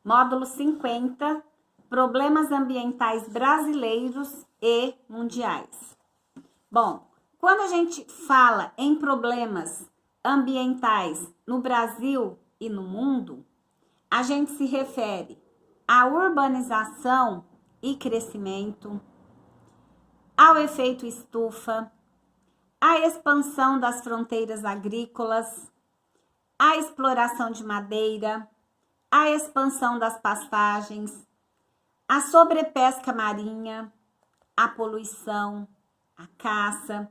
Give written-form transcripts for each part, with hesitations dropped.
Módulo 50, problemas ambientais brasileiros e mundiais. Bom, quando a gente fala em problemas ambientais no Brasil e no mundo, a gente se refere à urbanização e crescimento, ao efeito estufa, à expansão das fronteiras agrícolas, à exploração de madeira, à expansão das pastagens, à sobrepesca marinha, à poluição, à caça,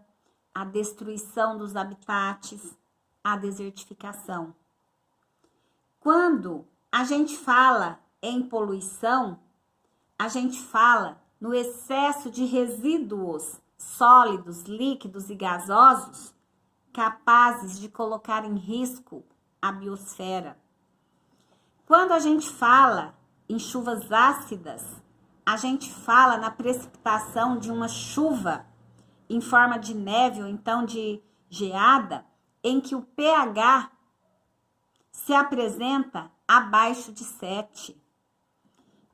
à destruição dos habitats, à desertificação. Quando a gente fala em poluição, a gente fala no excesso de resíduos sólidos, líquidos e gasosos capazes de colocar em risco a biosfera. Quando a gente fala em chuvas ácidas, a gente fala na precipitação de uma chuva em forma de neve ou então de geada, em que o pH se apresenta abaixo de 7.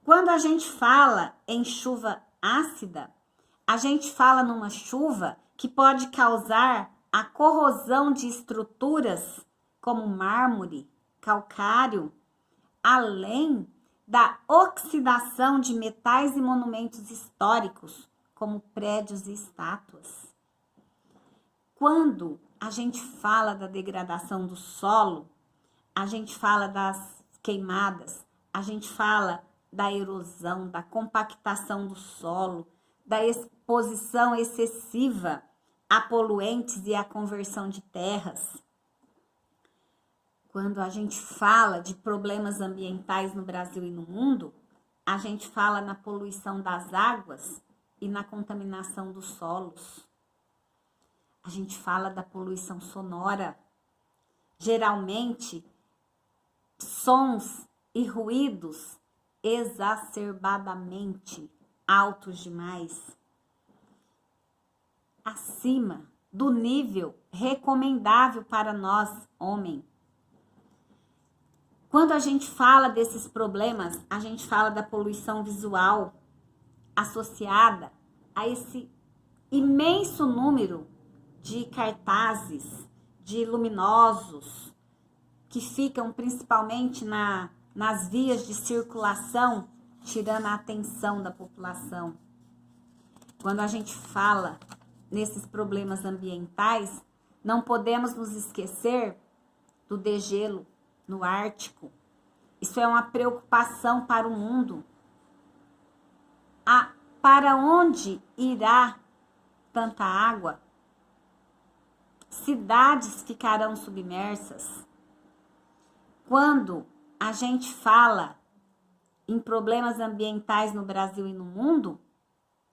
Quando a gente fala em chuva ácida, a gente fala numa chuva que pode causar a corrosão de estruturas como mármore, calcário, além da oxidação de metais e monumentos históricos, como prédios e estátuas. Quando a gente fala da degradação do solo, a gente fala das queimadas, a gente fala da erosão, da compactação do solo, da exposição excessiva a poluentes e a conversão de terras. Quando a gente fala de problemas ambientais no Brasil e no mundo, a gente fala na poluição das águas e na contaminação dos solos. A gente fala da poluição sonora. Geralmente, sons e ruídos exacerbadamente altos demais, acima do nível recomendável para nós, homem. Quando a gente fala desses problemas, a gente fala da poluição visual associada a esse imenso número de cartazes, de luminosos, que ficam principalmente nas vias de circulação, tirando a atenção da população. Quando a gente fala nesses problemas ambientais, não podemos nos esquecer do degelo no Ártico. Isso é uma preocupação para o mundo. Para onde irá tanta água? Cidades ficarão submersas. Quando a gente fala em problemas ambientais no Brasil e no mundo,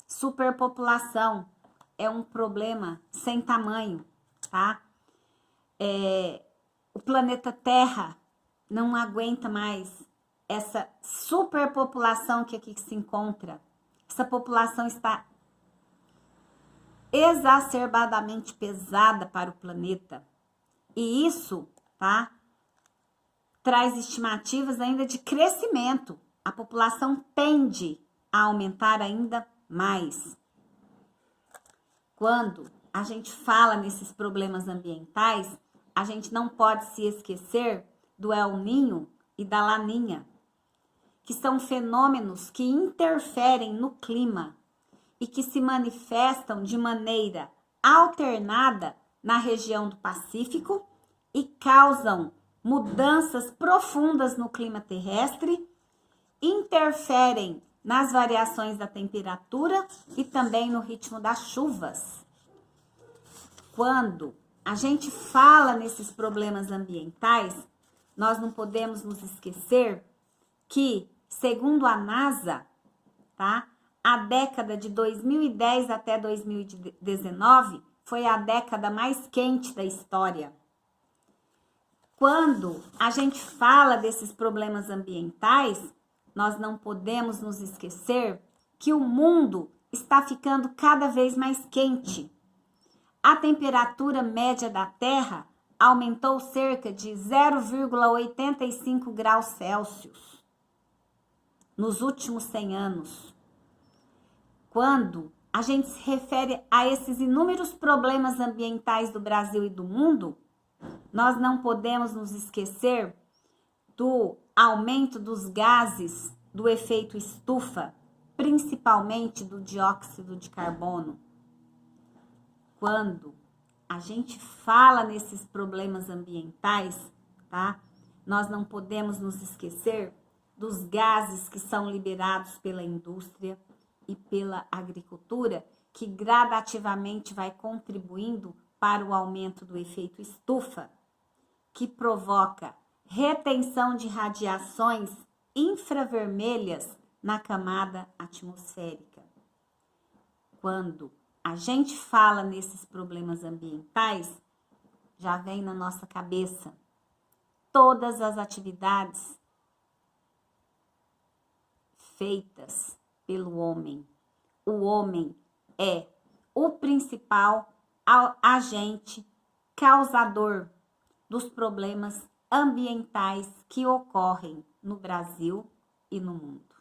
superpopulação é um problema sem tamanho, tá? O planeta Terra não aguenta mais essa superpopulação que aqui se encontra. Essa população está exacerbadamente pesada para o planeta. E isso, tá? Traz estimativas ainda de crescimento. A população tende a aumentar ainda mais. Quando a gente fala nesses problemas ambientais, a gente não pode se esquecer do El Niño e da Laninha, que são fenômenos que interferem no clima e que se manifestam de maneira alternada na região do Pacífico e causam mudanças profundas no clima terrestre, interferem nas variações da temperatura e também no ritmo das chuvas. Quando a gente fala nesses problemas ambientais, nós não podemos nos esquecer que, segundo a NASA, tá? A década de 2010 até 2019 foi a década mais quente da história. Quando a gente fala desses problemas ambientais, nós não podemos nos esquecer que o mundo está ficando cada vez mais quente. A temperatura média da Terra aumentou cerca de 0,85 graus Celsius. nos últimos 100 anos. Quando a gente se refere a esses inúmeros problemas ambientais do Brasil e do mundo, nós não podemos nos esquecer do aumento dos gases do efeito estufa, principalmente do dióxido de carbono. Quando a gente fala nesses problemas ambientais, tá? Nós não podemos nos esquecer dos gases que são liberados pela indústria e pela agricultura, que gradativamente vai contribuindo para o aumento do efeito estufa, que provoca retenção de radiações infravermelhas na camada atmosférica. Quando a gente fala nesses problemas ambientais, já vem na nossa cabeça todas as atividades feitas pelo homem. O homem é o principal agente causador dos problemas ambientais que ocorrem no Brasil e no mundo.